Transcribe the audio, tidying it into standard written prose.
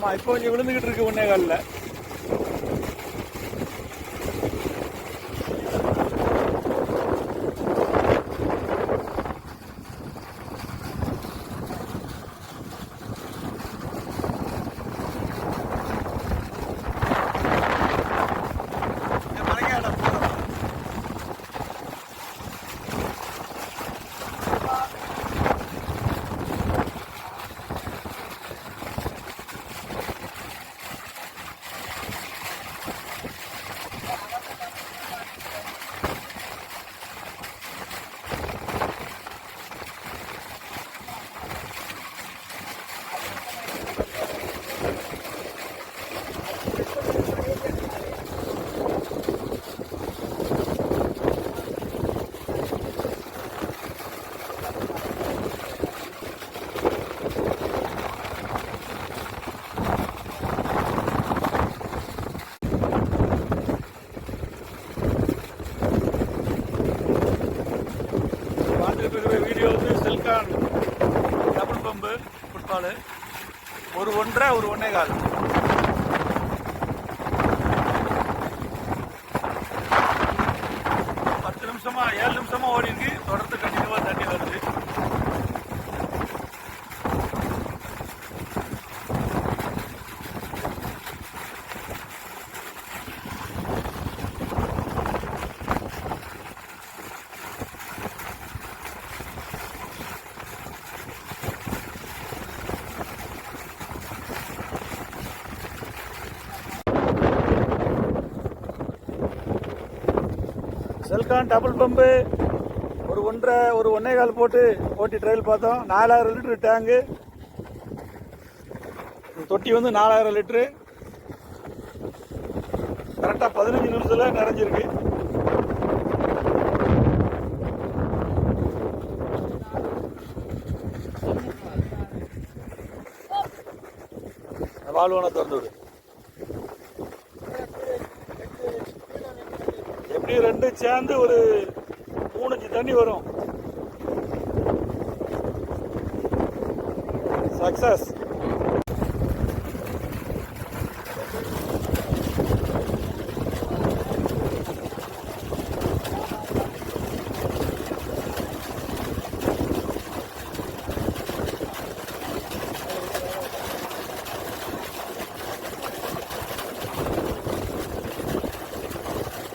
ஆமாம், இப்போ கொஞ்சம் விழுந்துக்கிட்டு இருக்கு 1.25. வீடியோ வந்து செல்கான் டபுள் பம்பு ஃபுட்பாலு, ஒரு 1.5 ஒரு 1.25. பத்து நிமிஷமா 7 நிமிஷமா ஓடி இருக்கு. தொடர்ந்து கண்டினியூவா தண்ணி வருது. செல்கான் டபுள் பம்பு ஒரு 1.5 ஒரு 1.25 போட்டு ஓட்டி ட்ரையல் பார்த்தோம். 4000 லிட்டரு டேங்கு. தொட்டி வந்து 4000 லிட்டரு. கரெக்டாக 15 நிமிஷத்தில் நிறைஞ்சிருக்கு. வாழ்வான திறந்து விடு. எப்படி 2 சேர்ந்து ஒரு 3 இன்ச்சு தண்ணி வரும். சக்சஸ்.